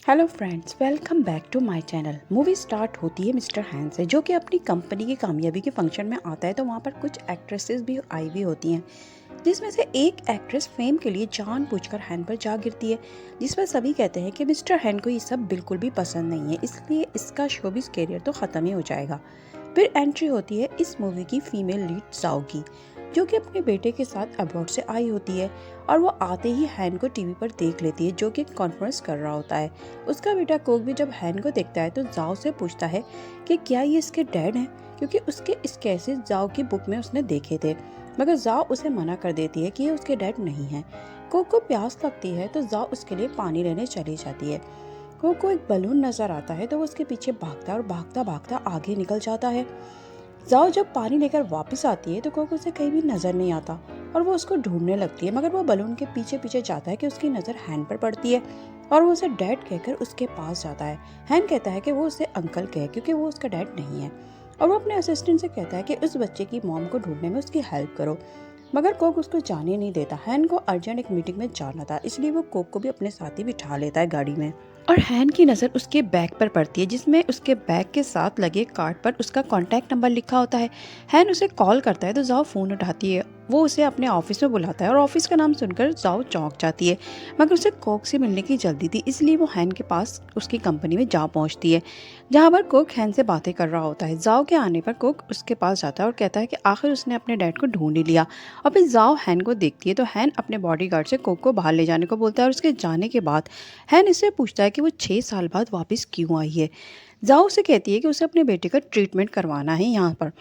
Hello friends, welcome back to my channel. Movie start होती है mister हैन से, जो कि अपनी कंपनी की कामयाबी के फंक्शन में आता है। तो वहाँ पर कुछ एक्ट्रेसेस भी आई हुई होती हैं, जिसमें से एक एक्ट्रेस फेम के लिए जानबूझकर हैन पर जा गिरती है, जिस पर सभी कहते हैं कि मिस्टर हैन को ये सब बिल्कुल भी पसंद नहीं है, इसलिए इसका शोबिज़ कैरियर तो ख़त्म ही हो जाएगा। फिर एंट्री होती है इस मूवी की फीमेल लीड जाओ की, जो कि अपने बेटे के साथ अब्रॉड से आई होती है और वो आते ही हैन को टीवी पर देख लेती है, जो कि कॉन्फ्रेंस कर रहा होता है। उसका बेटा कोक भी जब हैन को देखता है तो जाओ से पूछता है कि क्या ये इसके डैड हैं, क्योंकि उसके स्केचेस जाओ की बुक में उसने देखे थे। मगर जाओ उसे मना कर देती है कि ये उसके डैड नहीं है। कोक को प्यास लगती है तो जाओ उसके लिए पानी लेने चली जाती है। कोक को एक बलून नजर आता है तो वो उसके पीछे भागता है और भागता भागता आगे निकल जाता है। जाओ जब पानी लेकर वापस आती है तो कोक उसे कहीं भी नजर नहीं आता और वो उसको ढूंढने लगती है, मगर वो बलून के पीछे पीछे जाता है कि उसकी नज़र हैन पर पड़ती है और वो उसे डैड कहकर उसके पास जाता है। हैन कहता है कि वो उसे अंकल कहे, क्योंकि वो उसका डैड नहीं है, और वो अपने असिस्टेंट से कहता है कि उस बच्चे की मॉम को ढूंढने में उसकी हेल्प करो। मगर कोक उसको जाने नहीं देता। हैन को अर्जेंट एक मीटिंग में जाना था, इसलिए वो कोक को भी अपने साथ ही बिठा लेता है गाड़ी में। और हैन की नज़र उसके बैग पर पड़ती है, जिसमें उसके बैग के साथ लगे कार्ड पर उसका कॉन्टैक्ट नंबर लिखा होता है। हैन उसे कॉल करता है तो जाओ फ़ोन उठाती है। वो उसे अपने ऑफिस में बुलाता है और ऑफिस का नाम सुनकर जाओ चौंक जाती है, मगर उसे कोक से मिलने की जल्दी थी, इसलिए वो हैन के पास उसकी कंपनी में जा पहुंचती है, जहां पर कोक हैन से बातें कर रहा होता है। जाओ के आने पर कोक उसके पास जाता है और कहता है कि आखिर उसने अपने डैड को ढूंढ ही लिया। और फिर जाओ हैन को देखती है तो हैन अपने बॉडीगार्ड से कोक को बाहर ले जाने को बोलता है, और उसके जाने के बाद हैन इससे पूछता है कि वो 6 साल बाद वापस क्यों आई है। जाओ उसे कहती है कि उसे अपने बेटे का ट्रीटमेंट करवाना है यहाँ पर।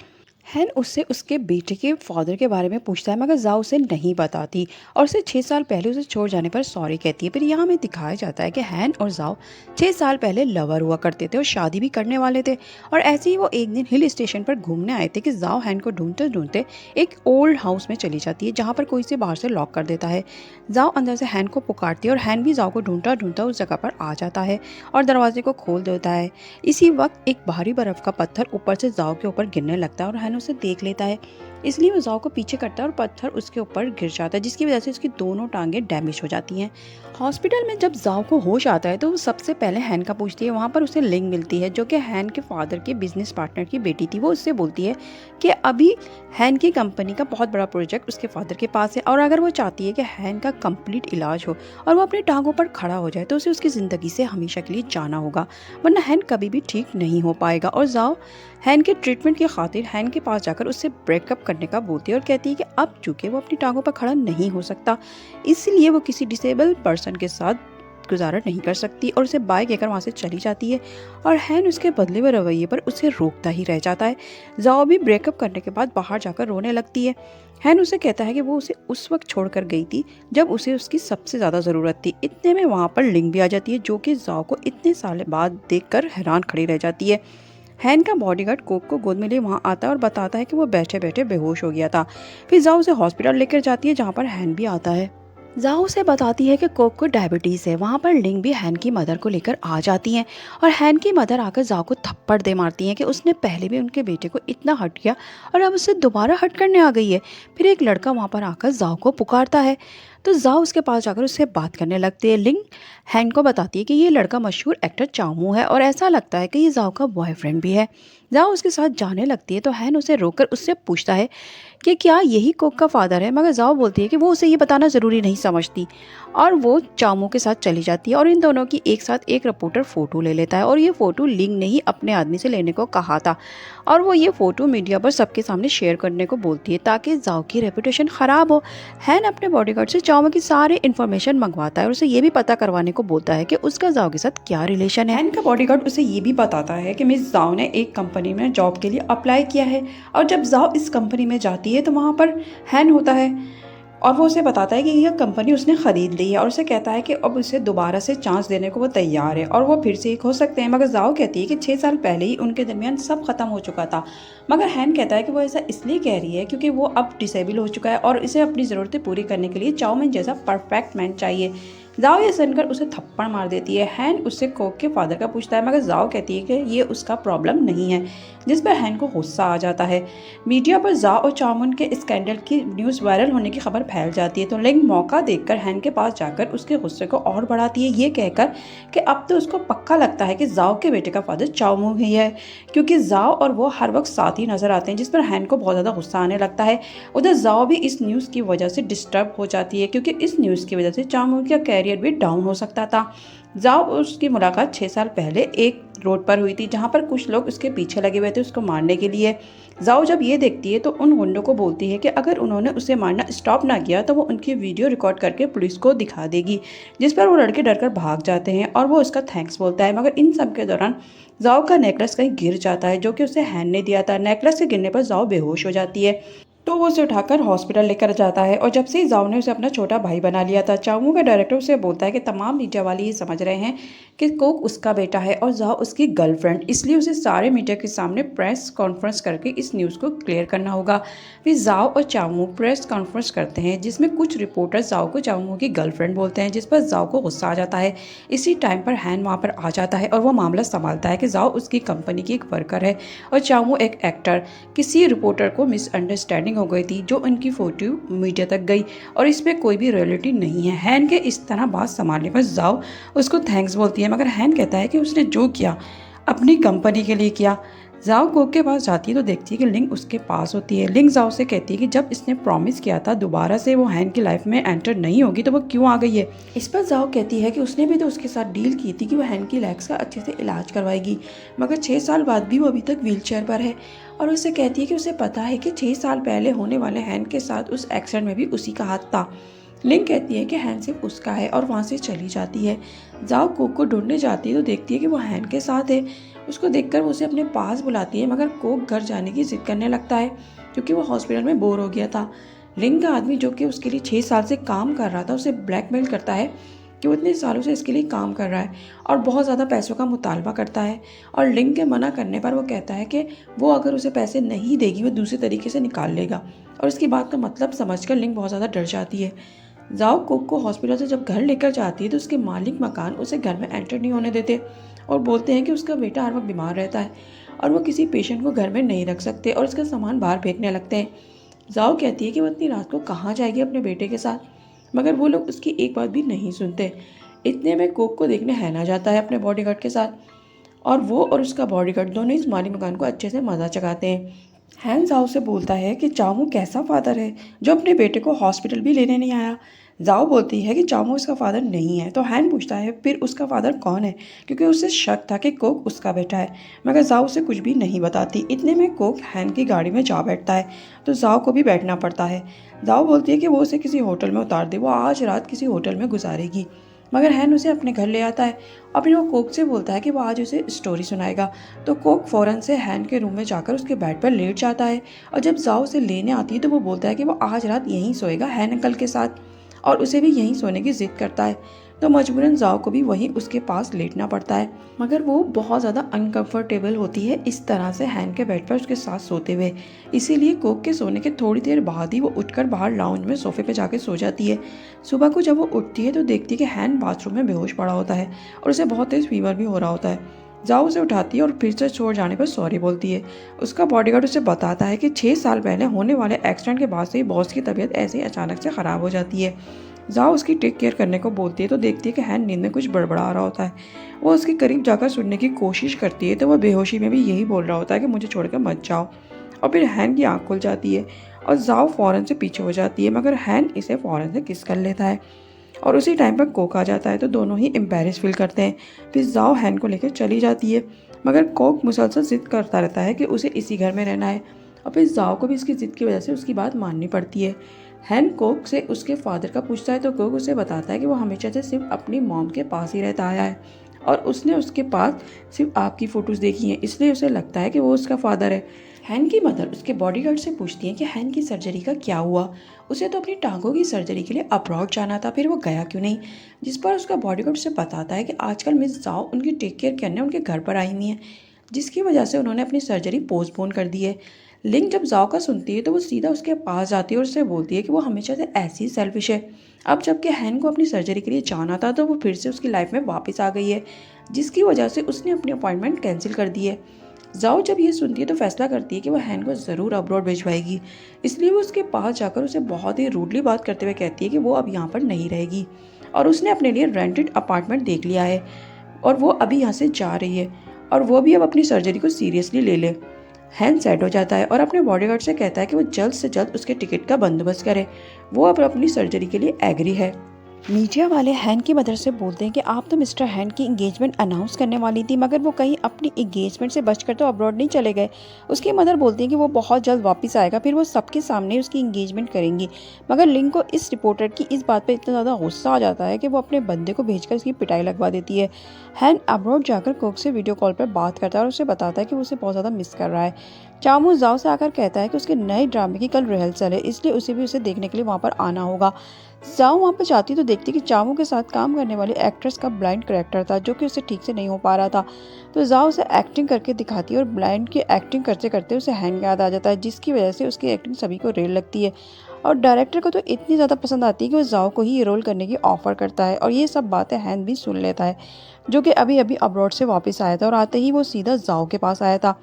हैन उससे उसके बेटे के फादर के बारे में पूछता है, मगर जाओ उसे नहीं बताती और उसे 6 साल पहले उसे छोड़ जाने पर सॉरी कहती है। फिर यहाँ हमें दिखाया जाता है कि हैन और जाओ 6 साल पहले लवर हुआ करते थे और शादी भी करने वाले थे, और ऐसे ही वो एक दिन हिल स्टेशन पर घूमने आए थे कि जाओ हैन को ढूंढते ढूंढते एक ओल्ड हाउस में चली जाती है, जहाँ पर कोई से बाहर से लॉक कर देता है। जाओ अंदर से हैन को पुकारती है और हैन भी जाओ को ढूंढता ढूंढता उस जगह पर आ जाता है और दरवाजे को खोल देता है। इसी वक्त एक भारी बर्फ का पत्थर ऊपर से जाओ के ऊपर गिरने लगता है और हैन उसे देख लेता है, इसलिए वो जाओ को पीछे करता है और पत्थर उसके ऊपर गिर जाता है, जिसकी वजह से उसकी दोनों टांगें डैमेज हो जाती हैं। हॉस्पिटल में जब जाओ को होश आता है तो वो सबसे पहले हैन का पूछती है। वहाँ पर उसे लिंक मिलती है, जो कि हैन के फादर के बिजनेस पार्टनर की बेटी थी। वो उससे बोलती है कि अभी हैन की कंपनी का बहुत बड़ा प्रोजेक्ट उसके फादर के पास है, और अगर वो चाहती है कि हैन का कंप्लीट इलाज हो और वो अपनी टांगों पर खड़ा हो जाए तो उसे उसकी ज़िंदगी से हमेशा के लिए जाना होगा, वरना हैन कभी भी ठीक नहीं हो पाएगा। और जाओ हैन के ट्रीटमेंट की खातिर हैन के पास जाकर उससे ब्रेकअप करने का बोलती है और कहती है कि अब चूंकि वो अपनी टांगों पर खड़ा नहीं हो सकता, इसलिए वो किसी डिसेबल पर्सन के साथ गुजारा नहीं कर सकती, और उसे बाय कहकर वहाँ से चली जाती है। और हैन उसके बदले हुए रवैये पर उसे रोकता ही रह जाता है। जाओ भी ब्रेकअप करने के बाद बाहर जाकर रोने लगती है। हैन उसे कहता है कि वो उसे उस वक्त छोड़कर गई थी जब उसे उसकी सबसे ज़्यादा ज़रूरत थी। इतने में वहाँ पर लिंक भी आ जाती है, जो कि जाओ को इतने साल बाद देखकर हैरान खड़ी रह जाती है। हैन का बॉडीगार्ड कोक को गोद में लिए वहाँ आता है और बताता है कि वो बैठे बैठे बेहोश हो गया था। फिर जाओ उसे हॉस्पिटल लेकर जाती है, जहाँ पर हैन भी आता है। जाओ उसे बताती है कि कोक को डायबिटीज़ है। वहाँ पर लिंग भी हैन की मदर को लेकर आ जाती हैं और हैन की मदर आकर जाओ को थप्पड़ दे मारती हैं कि उसने पहले भी उनके बेटे को इतना हर्ट किया और अब उससे दोबारा हर्ट करने आ गई है। फिर एक लड़का वहाँ पर आकर जाओ को पुकारता है, तो जाओ उसके पास जाकर उससे बात करने लगती है। लिंग हैन को बताती है कि ये लड़का मशहूर एक्टर चामू है और ऐसा लगता है कि ये जाओ का बॉयफ्रेंड भी है। जाओ उसके साथ जाने लगती है तो हैन उसे रोककर उससे पूछता है कि क्या यही कोक का फादर है, मगर जाओ बोलती है कि वो उसे ये बताना ज़रूरी नहीं समझती, और वो चामू के साथ चली जाती है। और इन दोनों की एक साथ एक रिपोर्टर फ़ोटो ले लेता है, और ये फ़ोटो लिंग ने ही अपने आदमी से लेने को कहा था, और वो ये फ़ोटो मीडिया पर सबके सामने शेयर करने को बोलती है ताकि जाओ की रेपुटेशन ख़राब हो। हैन अपने बॉडीगार्ड से चामू की सारी इन्फॉर्मेशन मंगवाता है और उसे ये भी पता करवाने को बोलता है कि उसका जाओ के साथ क्या रिलेशन है। हैन का बॉडीगार्ड उसे ये भी बताता है कि मिस जाओ ने एक कंपनी में जॉब के लिए अप्लाई किया है, और जब जाओ इस कंपनी में जाती है तो वहाँ पर हैन होता है और वो उसे बताता है कि यह कंपनी उसने ख़रीद ली है, और उसे कहता है कि अब उसे दोबारा से चांस देने को वो तैयार है और वो फिर से एक हो सकते हैं। मगर जाओ कहती है कि 6 साल पहले ही उनके दरमियान सब खत्म हो चुका था। मगर हैन कहता है कि वो ऐसा इसलिए कह रही है क्योंकि वो अब डिसेबल हो चुका है और इसे अपनी ज़रूरतें पूरी करने के लिए चाउमिन जैसा परफेक्ट मैन चाहिए। जाओ ये सुनकर उसे थप्पड़ मार देती है। हैन उससे कोक के फादर का पूछता है, मगर जाओ कहती है कि ये उसका प्रॉब्लम नहीं है, जिस पर हैन को गुस्सा आ जाता है। मीडिया पर जाओ और चाउमन के स्कैंडल की न्यूज़ वायरल होने की खबर फैल जाती है, तो लिंग मौका देखकर हैन के पास जाकर उसके गुस्से को और बढ़ाती है, ये कहकर कि अब तो उसको पक्का लगता है कि जाओ के बेटे का फादर चाउमू ही है, क्योंकि जाओ और वो हर वक्त साथ ही नजर आते हैं, जिस पर हैन को बहुत ज़्यादा गुस्सा आने लगता है। उधर जाओ भी इस न्यूज़ की वजह से डिस्टर्ब हो जाती है, क्योंकि इस न्यूज़ की वजह से चाउमू का कैरियर भी डाउन हो सकता था। जाओ उसकी मुलाकात 6 साल पहले एक रोड पर हुई थी, जहाँ पर कुछ लोग उसके पीछे लगे हुए थे उसको मारने के लिए। जाओ जब ये देखती है तो उन गुंडों को बोलती है कि अगर उन्होंने उसे मारना स्टॉप ना किया तो वो उनकी वीडियो रिकॉर्ड करके पुलिस को दिखा देगी, जिस पर वो लड़के डरकर भाग जाते हैं और वो उसका थैंक्स बोलता है। मगर इन सब के दौरान जाओ का नेकलेस कहीं गिर जाता है, जो कि उसे हैन ने दिया था। नेकलेस के गिरने पर जाओ बेहोश हो जाती है, तो वो उसे उठाकर हॉस्पिटल लेकर जाता है। और जब से जाओ ने उसे अपना छोटा भाई बना लिया था, चाउमू का डायरेक्टर उसे बोलता है कि तमाम मीडिया वाले ये समझ रहे हैं कि कोक उसका बेटा है और जाओ उसकी गर्लफ्रेंड, इसलिए उसे सारे मीडिया के सामने प्रेस कॉन्फ्रेंस करके इस न्यूज़ को क्लियर करना होगा। फिर जाओ और चाउमू प्रेस कॉन्फ्रेंस करते हैं, जिसमें कुछ रिपोर्टर्स जाओ को चाउमू की गर्लफ्रेंड बोलते हैं, जिस पर जाओ को गुस्सा आ जाता है। इसी टाइम पर हैन वहाँ पर आ जाता है और वो मामला संभालता है कि जाओ उसकी कंपनी की एक वर्कर है और चाउमू एक एक्टर। किसी रिपोर्टर को मिसअंडरस्टैंडिंग हो गई थी, जो उनकी फोटो मीडिया तक गई और इसमें कोई भी रियलिटी नहीं है। हैन के इस तरह बात संभालने पर जाओ उसको थैंक्स बोलती है, मगर हैन कहता है कि उसने जो किया अपनी कंपनी के लिए किया। जाओ कोक के पास जाती है तो देखती है कि लिंग उसके पास होती है। लिंग जाओ से कहती है कि जब इसने प्रॉमिस किया था दोबारा से वो हैन की लाइफ में एंटर नहीं होगी, तो वो क्यों आ गई है। इस पर जाओ कहती है कि उसने भी तो उसके साथ डील की थी कि वो हैन की लेग्स का अच्छे से इलाज करवाएगी, मगर 6 साल बाद भी वो अभी तक व्हील चेयर पर है। और उससे कहती है कि उसे पता है कि 6 साल पहले होने वाले हैन के साथ उस एक्सीडेंट में भी उसी का हाथ था। लिंग कहती है कि हैन सिर्फ उसका है और वहाँ से चली जाती है। जाओ कोक को ढूंढने जाती है तो देखती है कि वो हैन के साथ है। उसको देखकर वो उसे अपने पास बुलाती है, मगर कोक घर जाने की जिद करने लगता है, क्योंकि वो हॉस्पिटल में बोर हो गया था। लिंग का आदमी, जो कि उसके लिए 6 साल से काम कर रहा था, उसे ब्लैकमेल करता है कि वो इतने सालों से इसके लिए काम कर रहा है और बहुत ज़्यादा पैसों का मुतालबा करता है। और लिंग के मना करने पर वो कहता है कि वो अगर उसे पैसे नहीं देगी वो दूसरे तरीके से निकाल लेगा। और उसकी बात का मतलब समझकर लिंग बहुत ज़्यादा डर जाती है। जाओ कोक को हॉस्पिटल से जब घर लेकर जाती है तो उसके मालिक मकान उसे घर में एंटर नहीं होने देते और बोलते हैं कि उसका बेटा हर वक्त बीमार रहता है और वो किसी पेशेंट को घर में नहीं रख सकते और उसका सामान बाहर फेंकने लगते हैं। जाओ कहती है कि वो इतनी रात को कहाँ जाएगी अपने बेटे के साथ, मगर वो लोग उसकी एक बात भी नहीं सुनते। इतने में कोक को देखने हैना जाता है अपने बॉडीगार्ड के साथ, और वो और उसका बॉडीगार्ड दोनों इस माली मकान को अच्छे से मजा चकाते हैं। हैन जाओ से बोलता है कि चामू कैसा फादर है जो अपने बेटे को हॉस्पिटल भी लेने नहीं आया। जाओ बोलती है कि चामू उसका फादर नहीं है, तो हैन पूछता है फिर उसका फादर कौन है, क्योंकि उसे शक था कि कोक उसका बेटा है, मगर जाओ उसे कुछ भी नहीं बताती। इतने में कोक हैन की गाड़ी में जा बैठता है, तो जाओ को भी बैठना पड़ता है। जाओ बोलती है कि वो उसे किसी होटल में उतार दे, वो आज रात किसी होटल में गुजारेगी, मगर हैन उसे अपने घर ले आता है और फिर वो कोक से बोलता है कि वो आज उसे स्टोरी सुनाएगा। तो कोक फ़ौरन से हैन के रूम में जाकर उसके बेड पर लेट जाता है और जब जाओ उसे लेने आती है तो वो बोलता है कि वो आज रात यहीं सोएगा हैन अंकल के साथ, और उसे भी यहीं सोने की जिद करता है। तो मजबूरन जाओ को भी वहीं उसके पास लेटना पड़ता है, मगर वो बहुत ज़्यादा अनकंफर्टेबल होती है इस तरह से हैन के बेड पर उसके साथ सोते हुए। इसीलिए कोक के सोने के थोड़ी देर बाद ही वो उठकर बाहर लाउंज में सोफे पे जाके सो जाती है। सुबह को जब वो उठती है तो देखती है कि हैन बाथरूम में बेहोश पड़ा होता है और उसे बहुत तेज़ फीवर भी हो रहा होता है। जाओ उसे उठाती है और फिर से छोड़ जाने पर सॉरी बोलती है। उसका बॉडीगार्ड उसे बताता है कि 6 साल पहले होने वाले एक्सीडेंट के बाद से ही बॉस की तबीयत ऐसे ही अचानक से ख़राब हो जाती है। जाओ उसकी टेक केयर करने को बोलती है तो देखती है कि हैन नींद में कुछ बड़बड़ा रहा होता है। वो उसके करीब जाकर सुनने की कोशिश करती है तो वह बेहोशी में भी यही बोल रहा होता है कि मुझे छोड़कर मत जाओ। और फिर हैन की आँख खुल जाती है और जाओ फ़ौरन से पीछे हो जाती है, मगर हैन इसे फ़ौरन से किस कर लेता है और उसी टाइम पर कोक आ जाता है, तो दोनों ही एम्बेरस फील करते हैं। फिर जाओ हैन को लेकर चली जाती है, मगर कोक मुसलसल जिद करता रहता है कि उसे इसी घर में रहना है और फिर जाओ को भी इसकी जिद की वजह से उसकी बात माननी पड़ती है। हैन कोक से उसके फादर का पूछता है तो कोक उसे बताता है कि वो हमेशा से सिर्फ अपनी मॉम के पास ही रहता आया है और उसने उसके पास सिर्फ आपकी फ़ोटोज़ देखी हैं, इसलिए उसे लगता है कि वो उसका फादर है। हैन की मदर उसके बॉडीगार्ड से पूछती है कि हैन की सर्जरी का क्या हुआ, उसे तो अपनी टांगों की सर्जरी के लिए अब्रॉड जाना था, फिर वो गया क्यों नहीं। जिस पर उसका बॉडीगार्ड उसे बताता है कि आजकल मिस जाओ उनकी टेक केयर करने उनके घर पर आई हुई हैं, जिसकी वजह से उन्होंने अपनी सर्जरी पोस्टपोन कर दी है। लिंग जब जाओ का सुनती है तो वो सीधा उसके पास जाती है और उससे बोलती है कि वो हमेशा से ऐसी ही सेल्फिश है। अब जबकि हैन को अपनी सर्जरी के लिए जाना था तो वो फिर से उसकी लाइफ में वापस आ गई है, जिसकी वजह से उसने अपनी अपॉइंटमेंट कैंसिल कर दी है। जाओ जब ये सुनती है तो फैसला करती है कि वो हैन को ज़रूर अब्रॉड भिजवाएगी। इसलिए वो उसके पास जाकर उसे बहुत ही रूडली बात करते हुए कहती है कि वो अब यहाँ पर नहीं रहेगी और उसने अपने लिए रेंटेड अपार्टमेंट देख लिया है और वो अभी यहाँ से जा रही है और वो भी अब अपनी सर्जरी को सीरियसली ले ले। हैन सैड हो जाता है और अपने बॉडीगार्ड से कहता है कि वो जल्द से जल्द उसके टिकट का बंदोबस्त करे। वो अब अपनी सर्जरी के लिए एग्री है। मीडिया वाले हैन की मदर से बोलते हैं कि आप तो मिस्टर हैन की इंगेजमेंट अनाउंस करने वाली थी, मगर वो कहीं अपनी इंगेजमेंट से बचकर तो अब्रॉड नहीं चले गए। उसकी मदर बोलती है कि वो बहुत जल्द वापस आएगा, फिर वो सबके सामने उसकी इंगेजमेंट करेंगी। मगर लिंग को इस रिपोर्टर की इस बात पर इतना ज़्यादा गुस्सा आ जाता है कि वो अपने बंदे को भेजकर उसकी पिटाई लगवा देती है। हैन अब्रॉड जाकर कोक से वीडियो कॉल पर बात करता है और उसे बताता है कि वो उसे बहुत ज़्यादा मिस कर रहा है। चामू जाओ से आकर कहता है कि उसके नए ड्रामे की कल रिहर्सल है, इसलिए उसे भी उसे देखने के लिए वहाँ पर आना होगा। जाओ वहाँ पर जाती तो देखती कि चामू के साथ काम करने वाली एक्ट्रेस का ब्लाइंड कैरेक्टर था जो कि उसे ठीक से नहीं हो पा रहा था। तो जाओ उसे एक्टिंग करके दिखाती है और ब्लाइंड की एक्टिंग करते करते उसे हैन याद आ जाता है, जिसकी वजह से उसकी एक्टिंग सभी को रेल लगती है और डायरेक्टर को तो इतनी ज़्यादा पसंद आती है कि वो जाओ को ही ये रोल करने की ऑफर करता है। और ये सब बातें हैन भी सुन लेता है, जो कि अभी अभी अब्रॉड से वापस आया था और आते ही वो सीधा जाओ के पास आया था।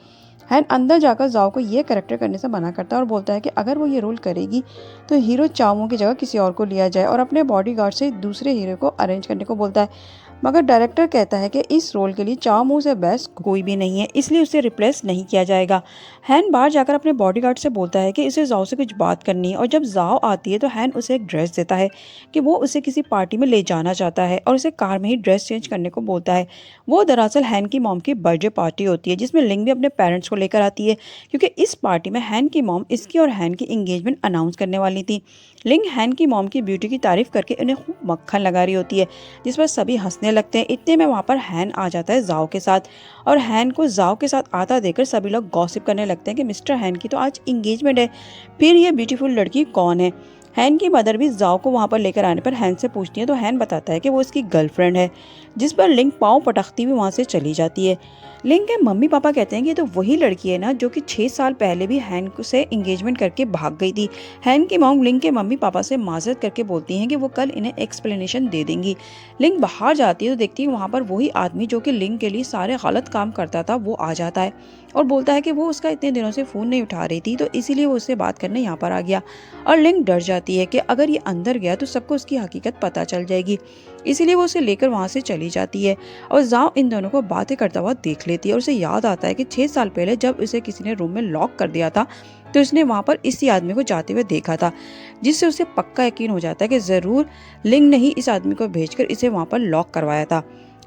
हैन अंदर जाकर जाओ को ये कैरेक्टर करने से मना करता है और बोलता है कि अगर वो ये रोल करेगी तो हीरो चामू की जगह किसी और को लिया जाए और अपने बॉडीगार्ड से दूसरे हीरो को अरेंज करने को बोलता है। मगर डायरेक्टर कहता है कि इस रोल के लिए चामू से बेस्ट कोई भी नहीं है, इसलिए उसे रिप्लेस नहीं किया जाएगा। हैन बाहर जाकर अपने बॉडीगार्ड से बोलता है कि इसे जाओ से कुछ बात करनी है और जब जाओ आती है तो हैन उसे एक ड्रेस देता है कि वो उसे किसी पार्टी में ले जाना चाहता है और उसे कार में ही ड्रेस चेंज करने को बोलता है। वो दरअसल हैन की मॉम की बर्थडे पार्टी होती है जिसमें लिंग भी अपने पेरेंट्स को लेकर आती है, क्योंकि इस पार्टी में हैन की मॉम इसकी और हैन की इंगेजमेंट अनाउंस करने वाली थी। लिंग हैन की मॉम की ब्यूटी की तारीफ करके उन्हें खूब मक्खन लगा रही होती है, जिस पर सभी हंसने लगते हैं। इतने में वहाँ पर हैन आ जाता है जाओ के साथ और हैन को जाओ के साथ आता देखकर सभी लोग गॉसिप करने लगते हैं कि मिस्टर हैन की तो आज इंगेजमेंट है, फिर ये ब्यूटीफुल लड़की कौन है। हैन की मदर भी जाओ को वहाँ पर लेकर आने पर हैन से पूछती है तो हैन बताता है कि वो इसकी गर्लफ्रेंड है, जिस पर लिंग पाँव पटकती हुई वहाँ से चली जाती है। लिंग के मम्मी पापा कहते हैं कि ये तो वही लड़की है ना जो कि 6 साल पहले भी हैन से इंगेजमेंट करके भाग गई थी। हैन की मॉम लिंग के मम्मी पापा से माजरत करके बोलती हैं कि वो कल इन्हें एक्सप्लेनेशन दे देंगी। लिंग बाहर जाती है तो देखती है वहाँ पर वही आदमी जो कि लिंग के लिए सारे गलत काम करता था वो आ जाता है और बोलता है कि वो उसका इतने दिनों से फ़ोन नहीं उठा रही थी तो इसीलिए वो उससे बात करने यहाँ पर आ गया। और लिंग डर जाती है कि अगर ये अंदर गया तो सबको उसकी हकीकत पता चल जाएगी, इसीलिए वो उसे लेकर वहाँ से चली जाती है। और जाओ इन दोनों को बातें करता हुआ देख लेती है और उसे याद आता है कि 6 साल पहले जब उसे किसी ने रूम में लॉक कर दिया था तो उसने वहाँ पर इसी आदमी को जाते हुए देखा था, जिससे उसे पक्का यकीन हो जाता है कि ज़रूर लिंग ने ही इस आदमी को भेजकर इसे वहाँ पर लॉक करवाया था।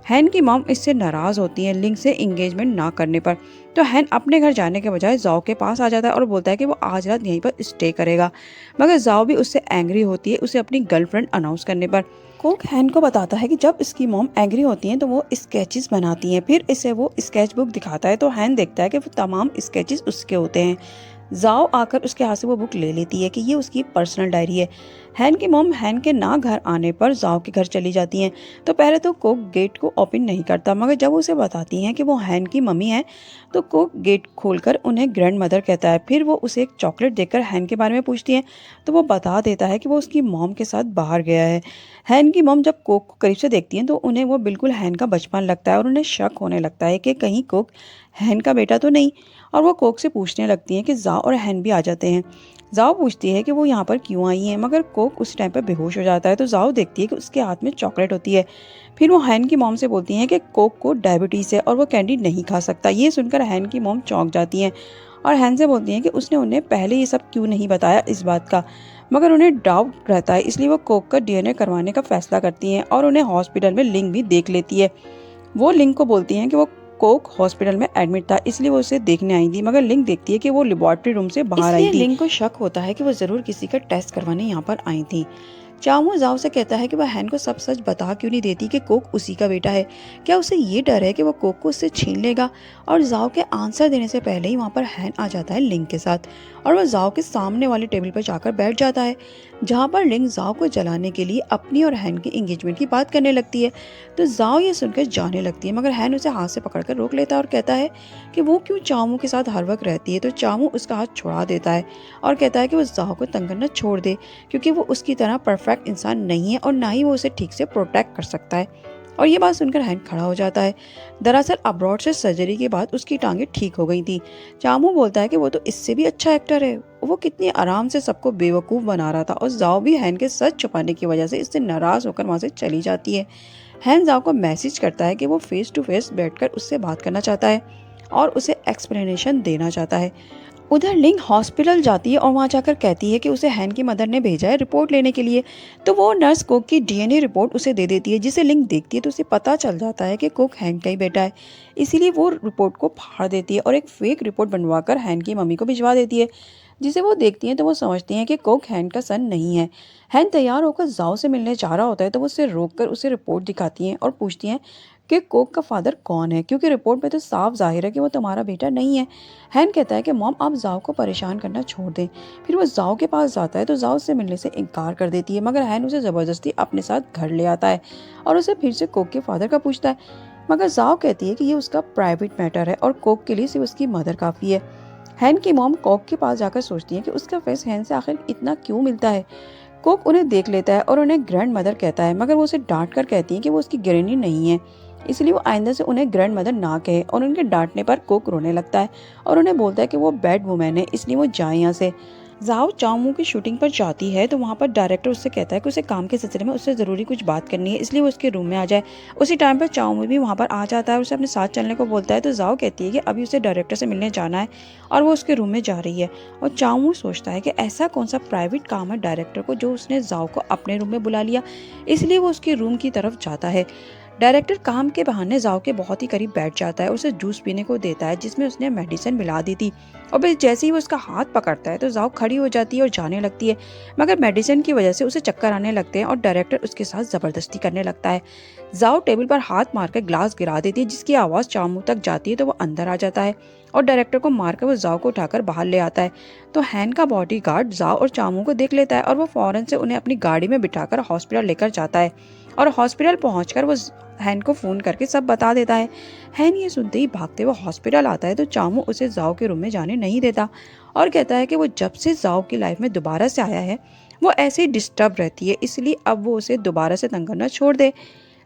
हैन की मॉम इससे नाराज़ होती है लिंग से इंगेजमेंट ना करने पर, तो हैन अपने घर जाने के बजाय जाओ के पास आ जाता है और बोलता है कि वो आज रात यहीं पर स्टे करेगा। मगर जाओ भी उससे एंग्री होती है उसे अपनी गर्लफ्रेंड अनाउंस करने पर। कोक हैन को बताता है कि जब इसकी मॉम एंग्री होती हैं तो वो स्केचेस बनाती हैं, फिर इसे वो स्केच बुक दिखाता है तो हैन देखता है कि वो तमाम स्केचेस उसके होते हैं। जाओ आकर उसके हाथ से वो बुक ले लेती है कि ये उसकी पर्सनल डायरी है। हैन की मॉम हैन के ना घर आने पर जाओ के घर चली जाती हैं तो पहले तो कोक गेट को ओपन नहीं करता, मगर जब उसे बताती हैं कि वो हैन की मम्मी है तो कोक गेट खोलकर उन्हें ग्रैंड मदर कहता है। फिर वो उसे एक चॉकलेट देकर हैन के बारे में पूछती है तो वो बता देता है कि वो उसकी मॉम के साथ बाहर गया है। हैन की मॉम जब कोक को करीब से देखती हैं तो उन्हें वो बिल्कुल हैन का बचपन लगता है और उन्हें शक होने लगता है कि कहीं कोक हैन का बेटा तो नहीं, और वो कोक से पूछने लगती हैं कि जाओ और हैन भी आ जाते हैं। जाओ पूछती है कि वो यहाँ पर क्यों आई हैं, मगर कोक उस टाइम पर बेहोश हो जाता है तो जाओ देखती है कि उसके हाथ में चॉकलेट होती है। फिर वो हैन की मॉम से बोलती हैं कि कोक को डायबिटीज़ है और वो कैंडी नहीं खा सकता। ये सुनकर हैन की मॉम चौंक जाती हैं और हैन से बोलती हैं कि उसने उन्हें पहले ये सब क्यों नहीं बताया इस बात का, मगर उन्हें डाउट रहता है, इसलिए वो कोक का डीएनए करवाने का फैसला करती हैं और उन्हें हॉस्पिटल में लिंग भी देख लेती है। वो लिंग को बोलती हैं कि वो कोक हॉस्पिटल में एडमिट था इसलिए वो उसे देखने आई थी, मगर लिंग देखती है कि वो लेबोरेटरी रूम से बाहर आई थी। लिंग को शक होता है कि वो ज़रूर किसी का टेस्ट करवाने यहाँ पर आई थी। चाओमू जाओ से कहता है कि वह हैन को सब सच बता क्यों नहीं देती कि कोक उसी का बेटा है। क्या उसे ये डर है कि वो कोक को उससे छीन लेगा? और जाओ के आंसर देने से पहले ही वहाँ पर हैन आ जाता है लिंग के साथ, और वह जाओ के सामने वाली टेबल पर जाकर बैठ जाता है, जहाँ पर लिंग जाओ को जलाने के लिए अपनी और हैन की एंगेजमेंट की बात करने लगती है। तो जाओ ये सुनकर जाने लगती है, मगर हैन उसे हाथ से पकड़कर रोक लेता है और कहता है कि वो क्यों चाओमू के साथ हर वक्त रहती है। तो चाओमू उसका हाथ छुड़ा देता है और कहता है कि वो जाओ को तंग करना छोड़ दे, क्योंकि वो उसकी तरह परफेक्ट इंसान नहीं है और ना ही वो उसे ठीक से प्रोटेक्ट कर सकता है। और ये बात सुनकर हैन खड़ा हो जाता है। दरअसल अब्रॉड से सर्जरी के बाद उसकी टांगें ठीक हो गई थी। चामू बोलता है कि वो तो इससे भी अच्छा एक्टर है, वो कितनी आराम से सबको बेवकूफ़ बना रहा था। और जाओ भी हैन के सच छुपाने की वजह से इससे नाराज़ होकर वहाँ से चली जाती है। हैन जाओ को मैसेज करता है कि वो फेस टू फेस बैठकर उससे बात करना चाहता है और उसे एक्सप्लेनेशन देना चाहता है। उधर लिंग हॉस्पिटल जाती है और वहाँ जाकर कहती है कि उसे हैन की मदर ने भेजा है रिपोर्ट लेने के लिए। तो वो नर्स कोक की डीएनए रिपोर्ट उसे दे देती है, जिसे लिंग देखती है तो उसे पता चल जाता है कि कोक हैन का ही बेटा है। इसीलिए वो रिपोर्ट को फाड़ देती है और एक फेक रिपोर्ट बनवाकर हैन की मम्मी को भिजवा देती है, जिसे वो देखती हैं तो वो समझती हैं कि कोक हैन का सन नहीं है। हैन तैयार होकर जाओ से मिलने जा रहा होता है तो वो उसे रोककर उसे रिपोर्ट दिखाती हैं और पूछती हैं कि कोक का फादर कौन है, क्योंकि रिपोर्ट में तो साफ जाहिर है कि वो तुम्हारा बेटा नहीं है। हैन कहता है कि मॉम आप जाओ को परेशान करना छोड़ दें। फिर वो जाओ के पास जाता है तो जाओ उससे मिलने से इनकार कर देती है, मगर हैन उसे ज़बरदस्ती अपने साथ घर ले आता है और उसे फिर से कोक के फादर का पूछता है। मगर जाओ कहती है कि ये उसका प्राइवेट मैटर है और कोक के लिए सिर्फ उसकी मदर काफ़ी है। हैन की मॉम कोक के पास जाकर सोचती है कि उसका फेस हैन से आखिर इतना क्यों मिलता है। कोक उन्हें देख लेता है और उन्हें ग्रैंड मदर कहता है, मगर वो उसे डांट कर कहती है कि वो उसकी ग्रैनी नहीं है, इसलिए वो आइंदा से उन्हें ग्रैंड मदर ना कहे। और उनके डांटने पर कोक रोने लगता है और उन्हें बोलता है कि वो बैड वुमेन है, इसलिए वो जाए यहाँ से। जाओ चाओमू की शूटिंग पर जाती है तो वहाँ पर डायरेक्टर उससे कहता है कि उसे काम के सिलसिले में उससे ज़रूरी कुछ बात करनी है, इसलिए वो उसके रूम में आ जाए। उसी टाइम पर चाओमू भी वहाँ पर आ जाता है और उसे अपने साथ चलने को बोलता है। तो जाओ कहती है कि अभी उसे डायरेक्टर से मिलने जाना है और वो उसके रूम में जा रही है। और चाओमू सोचता है कि ऐसा कौन सा प्राइवेट काम है डायरेक्टर को जो उसने जाओ को अपने रूम में बुला लिया, इसलिए वो उसके रूम की तरफ जाता है। डायरेक्टर काम के बहाने जाओ के बहुत ही करीब बैठ जाता है और उसे जूस पीने को देता है जिसमें उसने मेडिसिन मिला दी थी। और फिर जैसे ही वो उसका हाथ पकड़ता है तो जाओ खड़ी हो जाती है और जाने लगती है, मगर मेडिसिन की वजह से उसे चक्कर आने लगते हैं और डायरेक्टर उसके साथ ज़बरदस्ती करने लगता है। जाओ टेबल पर हाथ मारकर ग्लास गिरा देती है, जिसकी आवाज़ चामू तक जाती है तो वो अंदर आ जाता है और डायरेक्टर को मारकर वो जाओ को उठाकर बाहर ले आता है। तो हैन का बॉडीगार्ड जाओ और चामू को देख लेता है और वो फौरन से उन्हें अपनी गाड़ी में बिठाकर हॉस्पिटल लेकर जाता है। और हॉस्पिटल पहुंचकर वो हैन को फ़ोन करके सब बता देता है। हैन ये सुनते ही भागते हुए हॉस्पिटल आता है तो चामू उसे जाओ के रूम में जाने नहीं देता और कहता है कि वो जब से जाओ की लाइफ में दोबारा से आया है वो ऐसे ही डिस्टर्ब रहती है, इसलिए अब वो उसे दोबारा से तंग करना छोड़ दे।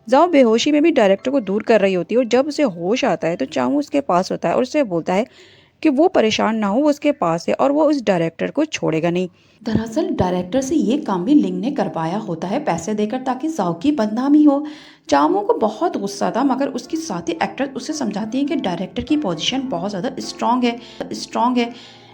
जाओ बेहोशी में भी डायरेक्टर को दूर कर रही होती है और जब उसे होश आता है तो चामू उसके पास होता है और उसे बोलता है कि वो परेशान ना हो, वो उसके पास है और वो उस डायरेक्टर को छोड़ेगा नहीं। दरअसल डायरेक्टर से ये काम भी लिंग ने करवाया होता है पैसे देकर, ताकि जाओ की बदनामी हो। चामू को बहुत गुस्सा था, मगर उसकी साथी एक्ट्रेस उसे समझाती है कि डायरेक्टर की पोजीशन बहुत ज़्यादा स्ट्रॉन्ग है,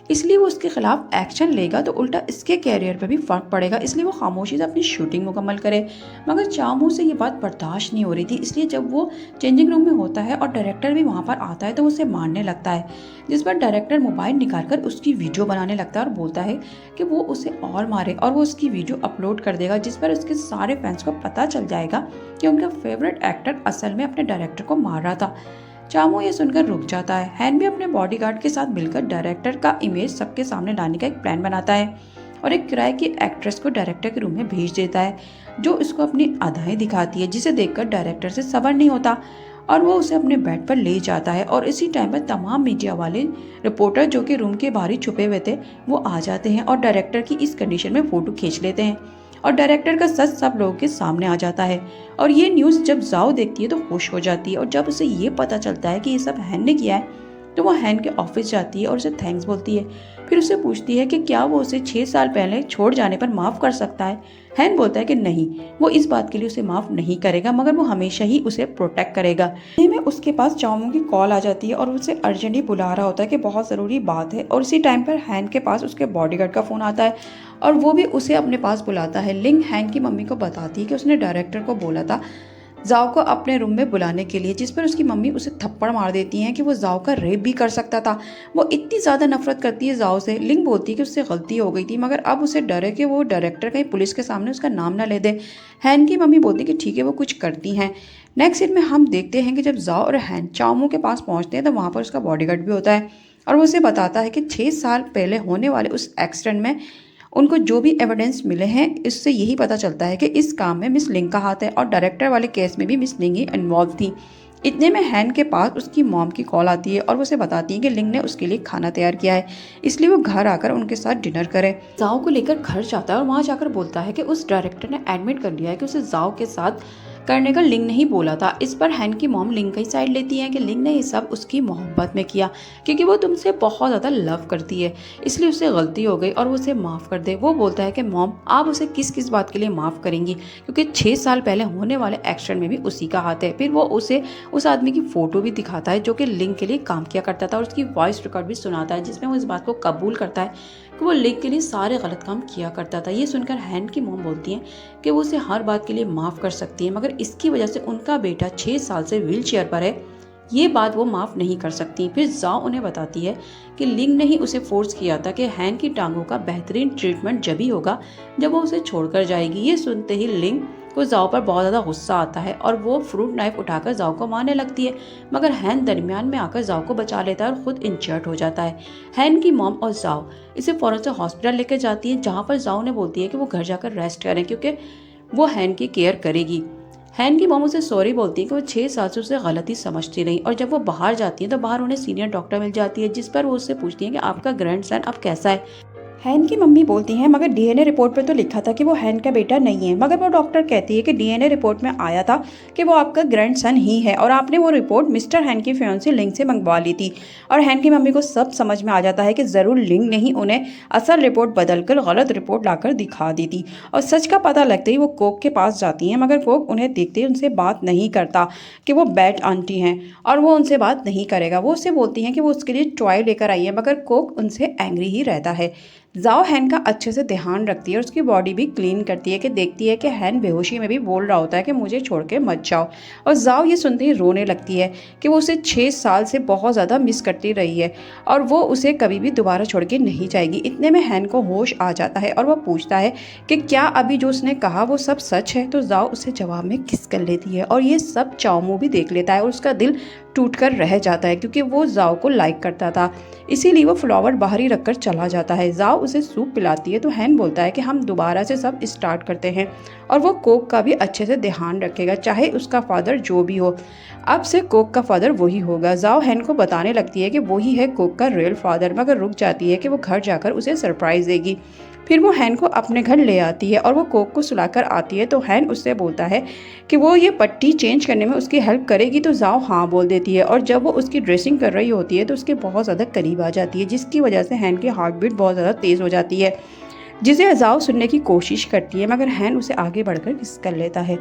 इसलिए वो उसके खिलाफ एक्शन लेगा तो उल्टा इसके कैरियर पर भी फर्क पड़ेगा, इसलिए वो खामोशी से अपनी शूटिंग मुकम्मल करे। मगर चामू से ये बात बर्दाश्त नहीं हो रही थी, इसलिए जब वो चेंजिंग रूम में होता है और डायरेक्टर भी वहाँ पर आता है तो उसे मारने लगता है, जिस पर डायरेक्टर मोबाइल निकाल कर उसकी वीडियो बनाने लगता है और बोलता है कि वो उसे और मारे और वो उसकी वीडियो अपलोड कर देगा, जिस पर उसके सारे फैंस को पता चल जाएगा कि उनका फेवरेट एक्टर असल में अपने डायरेक्टर को मार रहा था। चामू ये सुनकर रुक जाता है। हैन भी अपने बॉडीगार्ड के साथ मिलकर डायरेक्टर का इमेज सबके सामने लाने का एक प्लान बनाता है और एक किराए की एक्ट्रेस को डायरेक्टर के रूम में भेज देता है, जो उसको अपनी अदाएं दिखाती है, जिसे देखकर डायरेक्टर से सब्र नहीं होता और वो उसे अपने बेड पर ले जाता है। और इसी टाइम पर तमाम मीडिया वाले रिपोर्टर जो कि रूम के बाहर ही छुपे हुए थे वो आ जाते हैं और डायरेक्टर की इस कंडीशन में फ़ोटो खींच लेते हैं और डायरेक्टर का सच सब लोगों के सामने आ जाता है। और ये न्यूज़ जब जाओ देखती है तो खुश हो जाती है और जब उसे ये पता चलता है कि ये सब हैन ने किया है तो वो हैन के ऑफिस जाती है और उसे थैंक्स बोलती है। फिर उसे पूछती है कि क्या वो उसे 6 साल पहले छोड़ जाने पर माफ़ कर सकता है। हैन बोलता है कि नहीं, वो इस बात के लिए उसे माफ़ नहीं करेगा, मगर वो हमेशा ही उसे प्रोटेक्ट करेगा। में उसके पास चाओमू की कॉल आ जाती है और उसे अर्जेंटली बुला रहा होता है कि बहुत ज़रूरी बात है। और इसी टाइम पर हैन के पास उसके बॉडीगार्ड का फ़ोन आता है और वो भी उसे अपने पास बुलाता है। लिंग हैन की मम्मी को बताती है कि उसने डायरेक्टर को बोला था जाओ को अपने रूम में बुलाने के लिए, जिस पर उसकी मम्मी उसे थप्पड़ मार देती हैं कि वो जाओ का रेप भी कर सकता था। वो इतनी ज़्यादा नफरत करती है जाओ से। लिंग बोलती है कि उससे गलती हो गई थी, मगर अब उसे डर है कि वो डायरेक्टर कहीं पुलिस के सामने उसका नाम ना ले दे। हैन की मम्मी बोलती है कि ठीक है, वो कुछ करती हैं। नेक्स्ट सीन में हम देखते हैं कि जब जाओ और हैन चाओमू के पास पहुंचते हैं तो वहाँ पर उसका बॉडीगार्ड भी होता है और वो उसे बताता है कि 6 साल पहले होने वाले उस एक्सीडेंट में उनको जो भी एविडेंस मिले हैं, इससे यही पता चलता है कि इस काम में मिस लिंग का हाथ है और डायरेक्टर वाले केस में भी मिस लिंग ही इन्वॉल्व थी। इतने में हैन के पास उसकी मॉम की कॉल आती है और वो उसे बताती है कि लिंग ने उसके लिए खाना तैयार किया है, इसलिए वो घर आकर उनके साथ डिनर करे। जाओ को लेकर घर जाता है और वहाँ जाकर बोलता है कि उस डायरेक्टर ने एडमिट कर लिया है कि उसे जाओ के साथ करने का लिंग नहीं बोला था। इस पर हैन की मॉम लिंग की साइड लेती है कि लिंग ने ये सब उसकी मोहब्बत में किया, क्योंकि वो तुमसे बहुत ज़्यादा लव करती है, इसलिए उससे गलती हो गई और वो उसे माफ़ कर दे। वो बोलता है कि मॉम आप उसे किस किस बात के लिए माफ़ करेंगी, क्योंकि 6 साल पहले होने वाले एक्सीडेंट में भी उसी का हाथ है। फिर वो उसे उस आदमी की फ़ोटो भी दिखाता है जो कि लिंग के लिए काम किया करता था और उसकी वॉइस रिकॉर्ड भी सुनाता है, जिसमें वो इस बात को कबूल करता है कि वो लिंग के लिए सारे गलत काम किया करता था। ये सुनकर हैन की मॉम बोलती हैं कि वो उसे हर बात के लिए माफ़ कर सकती है, मगर इसकी वजह से उनका बेटा 6 साल से व्हील चेयर पर है, ये बात वो माफ़ नहीं कर सकती। फिर जाओ उन्हें बताती है कि लिंग ने ही उसे फोर्स किया था कि हैन की टांगों का बेहतरीन ट्रीटमेंट जब ही होगा जब वो उसे छोड़कर जाएगी। ये सुनते ही लिंग को जाओ पर बहुत ज़्यादा गुस्सा आता है और वो फ्रूट नाइफ उठाकर जाओ को मारने लगती है, मगर हैन दरमियान में आकर जाओ को बचा लेता है और खुद इंजर्ड हो जाता है। हैन की मॉम और जाओ इसे फौरन से हॉस्पिटल लेकर जाती है, जहाँ पर जाओ ने बोलती है कि वो घर जाकर रेस्ट करें क्योंकि वो हैन की केयर करेगी। हैन की मॉम उसे सॉरी बोलती है कि वो 6 साल से उसे गलती समझती रही, और जब वो बाहर जाती है तो बाहर उन्हें सीनियर डॉक्टर मिल जाती है, जिस पर वो उससे पूछती है कि आपका ग्रैंडसन अब कैसा है। हैन की मम्मी बोलती हैं मगर डीएनए रिपोर्ट पर तो लिखा था कि वो हैन का बेटा नहीं है, मगर वो डॉक्टर कहती है कि डीएनए रिपोर्ट में आया था कि वो आपका ग्रैंडसन ही है और आपने वो रिपोर्ट मिस्टर हैन की फियांसी लिंग से मंगवा ली थी। और हैन की मम्मी को सब समझ में आ जाता है कि ज़रूर लिंग ने ही उन्हें असल रिपोर्ट बदलकर गलत रिपोर्ट लाकर दिखा दी थी। और सच का पता लगते ही वो कोक के पास जाती हैं, मगर कोक उन्हें देखते ही उनसे बात नहीं करता कि वो बैड आंटी हैं और वो उनसे बात नहीं करेगा। वो उससे बोलती हैं कि वो उसके लिए टॉय लेकर आई है, मगर कोक उनसे एंग्री ही रहता है। जाओ हैन का अच्छे से ध्यान रखती है और उसकी बॉडी भी क्लीन करती है कि देखती है कि हैन बेहोशी में भी बोल रहा होता है कि मुझे छोड़ के मत जाओ। और जाओ ये सुनते ही रोने लगती है कि वो उसे 6 साल से बहुत ज़्यादा मिस करती रही है और वो उसे कभी भी दोबारा छोड़ के नहीं जाएगी। इतने में हैन को होश आ जाता है और वह पूछता है कि क्या अभी जो उसने कहा वो सब सच है। तो जाओ उसे जवाब में किस कर लेती है और ये सब चाओमू भी देख लेता है और उसका दिल टूट कर रह जाता है, क्योंकि वो जाओ को लाइक करता था, इसीलिए वो फ्लावर बाहर ही रखकर चला जाता है। जाओ उसे सूप पिलाती है तो हैन बोलता है कि हम दोबारा से सब स्टार्ट करते हैं और वो कोक का भी अच्छे से ध्यान रखेगा, चाहे उसका फादर जो भी हो। अब से कोक का फादर वही होगा। जाओ हैन को बताने लगती है कि वही है कोक का रियल फादर, मगर रुक जाती है कि वो घर जाकर उसे सरप्राइज देगी। फिर वो हैन को अपने घर ले आती है और वो कोक को सुलाकर आती है तो हैन उससे बोलता है कि वो ये पट्टी चेंज करने में उसकी हेल्प करेगी। तो जाओ हाँ बोल देती है और जब वो उसकी ड्रेसिंग कर रही होती है तो उसके बहुत ज़्यादा करीब आ जाती है, जिसकी वजह से हैन की हार्ट बीट बहुत ज़्यादा तेज़ हो जाती है, जिसे जाओ सुनने की कोशिश करती है, मगर हैन उसे आगे बढ़कर किस कर लेता है।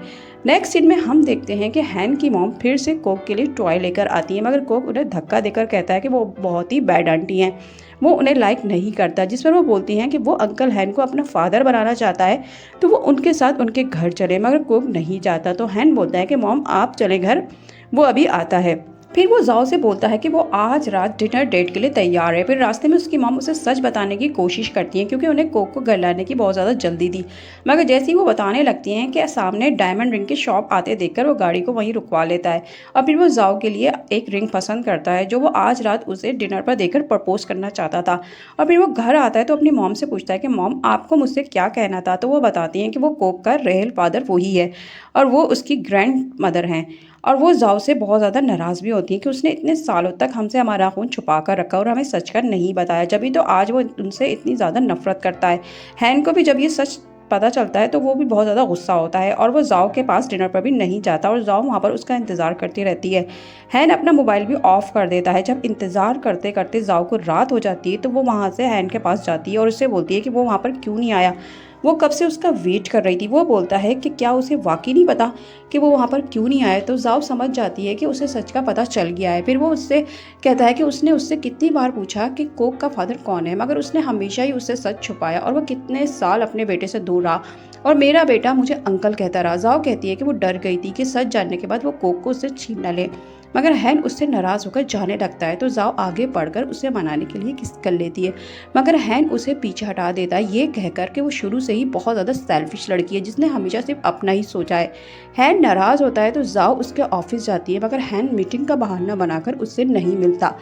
नेक्स्ट सीन में हम देखते हैं कि हैन की मॉम फिर से कोक के लिए टॉय लेकर आती है, मगर कोक उन्हें धक्का देकर कहता है कि वो बहुत ही बैड आंटी हैं, वो उन्हें लाइक नहीं करता, जिस पर वो बोलती हैं कि वो अंकल हैन को अपना फादर बनाना चाहता है तो वो उनके साथ उनके घर चले, मगर कोक नहीं चाहता। तो हैन बोलता है कि मॉम आप चले घर, वो अभी आता है। फिर वो जाओ से बोलता है कि वो आज रात डिनर डेट के लिए तैयार है। फिर रास्ते में उसकी मॉम उसे सच बताने की कोशिश करती हैं क्योंकि उन्हें कोक को घर लाने की बहुत ज़्यादा जल्दी थी, मगर जैसे ही वो बताने लगती हैं कि सामने डायमंड रिंग की शॉप आते देखकर वो गाड़ी को वहीं रुकवा लेता है और फिर वो जाओ के लिए एक रिंग पसंद करता है जो वो आज रात उसे डिनर पर देकर प्रपोज करना चाहता था। और फिर वो घर आता है तो अपनी मॉम से पूछता है कि मॉम आपको मुझसे क्या कहना था। तो वो बताती हैं कि वो कोक का रियल फादर वही है और वो उसकी ग्रैंड मदर हैं। और वो जाओ से बहुत ज़्यादा नाराज़ भी होती है कि उसने इतने सालों तक हमसे हमारा खून छुपा कर रखा और हमें सच कर नहीं बताया, जब भी तो आज वो उनसे इतनी ज़्यादा नफरत करता है। हैन को भी जब ये सच पता चलता है तो वो भी बहुत ज़्यादा गुस्सा होता है और वो जाओ के पास डिनर पर भी नहीं जाता और जाओ वहाँ पर उसका इंतज़ार करती रहती है। हैन अपना मोबाइल भी ऑफ कर देता है। जब इंतज़ार करते करते जाओ को रात हो जाती है तो वो वहाँ से हैन के पास जाती है और उससे बोलती है कि वो वहाँ पर क्यों नहीं आया, वो कब से उसका वेट कर रही थी। वो बोलता है कि क्या उसे वाकई नहीं पता कि वो वहाँ पर क्यों नहीं आया। तो जाओ समझ जाती है कि उसे सच का पता चल गया है। फिर वो उससे कहता है कि उसने उससे कितनी बार पूछा कि कोक का फादर कौन है, मगर उसने हमेशा ही उससे सच छुपाया और वो कितने साल अपने बेटे से दूर रहा और मेरा बेटा मुझे अंकल कहता रहा। जाओ कहती है कि वो डर गई थी कि सच जानने के बाद वो कोक को उससे छीन न ले, मगर हैन उससे नाराज़ होकर जाने लगता है। तो जाओ आगे बढ़कर उसे मनाने के लिए किस कर लेती है, मगर हैन उसे पीछे हटा देता है, ये कहकर कि वो शुरू से ही बहुत ज़्यादा सेल्फिश लड़की है जिसने हमेशा सिर्फ अपना ही सोचा है। हैन नाराज़ होता है तो जाओ उसके ऑफिस जाती है, मगर हैन मीटिंग का बहाना बनाकर उससे नहीं मिलता।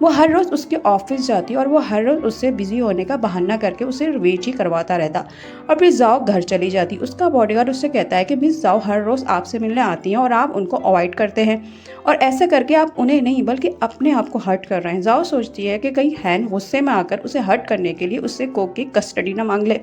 वो हर रोज़ उसके ऑफिस जाती है और वो हर रोज़ उससे बिजी होने का बहाना करके उसे वेट करवाता रहता। और फिर जाओ घर चली जाती। उसका बॉडीगार्ड उससे कहता है कि मिस जाओ हर रोज़ आपसे मिलने आती हैं और आप उनको अवॉइड करते हैं, और ऐसे करके आप उन्हें नहीं बल्कि अपने आप को हर्ट कर रहे हैं। जाओ सोचती है कि कहीं हैन गुस्से में आकर उसे हर्ट करने के लिए उससे कोक की कस्टडी ना मांग ले,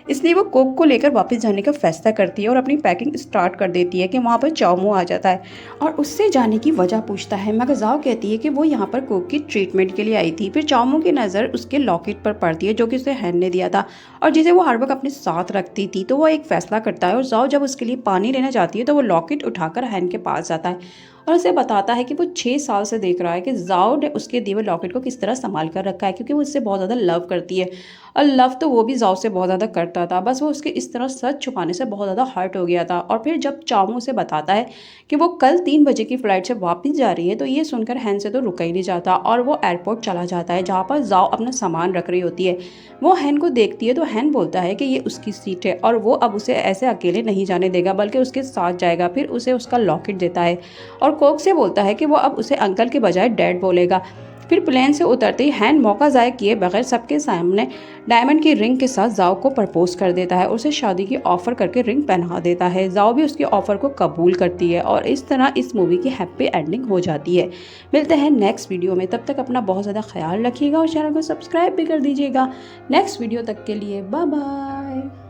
इसलिए वो कोक को लेकर वापस जाने का फैसला करती है और अपनी पैकिंग स्टार्ट कर देती है कि वहाँ पर चाओमो आ जाता है और उससे जाने की वजह पूछता है, मगर जाओ कहती है कि वो यहाँ पर कोक की ट्रीटमेंट के लिए आई थी। फिर चाओमो की नज़र उसके लॉकेट पर पड़ती है जो कि उसे हैन ने दिया था और जिसे वो हर वक्त अपने साथ रखती थी। तो वो एक फैसला करता है और जाओ जब उसके लिए पानी लेना चाहती है तो वो लॉकेट उठाकर हैन के पास जाता है और उसे बताता है कि वो 6 साल से देख रहा है कि जाओ ने उसके दिए हुए लॉकेट को किस तरह संभाल कर रखा है, क्योंकि वो उससे बहुत ज़्यादा लव करती है और लव तो वो भी जाओ से बहुत ज़्यादा करता था। बस वो उसके इस तरह सच छुपाने से बहुत ज़्यादा हर्ट हो गया था। और फिर जब चाओमो उसे बताता है कि वो कल 3 बजे की फ़्लाइट से वापस जा रही है, तो ये सुनकर हैन से तो रुका ही नहीं जाता और वो एयरपोर्ट चला जाता है जहाँ पर जाओ अपना सामान रख रही होती है। वो हैन को देखती है तो हैन बोलता है कि ये उसकी सीट है और वो अब उसे ऐसे अकेले नहीं जाने देगा बल्कि उसके साथ जाएगा। फिर उसे उसका लॉकेट देता है और कोक से बोलता है कि वो अब उसे अंकल के बजाय डैड बोलेगा। फिर प्लेन से उतरते ही हैन मौका ज़ाया किए बगैर सबके सामने डायमंड की रिंग के साथ जाओ को प्रपोज कर देता है, उसे शादी की ऑफ़र करके रिंग पहना देता है। जाओ भी उसके ऑफ़र को कबूल करती है और इस तरह इस मूवी की हैप्पी एंडिंग हो जाती है। मिलते हैं नेक्स्ट वीडियो में, तब तक अपना बहुत ज़्यादा ख्याल रखिएगा और चैनल को सब्सक्राइब भी कर दीजिएगा। नेक्स्ट वीडियो तक के लिए बाय बाय।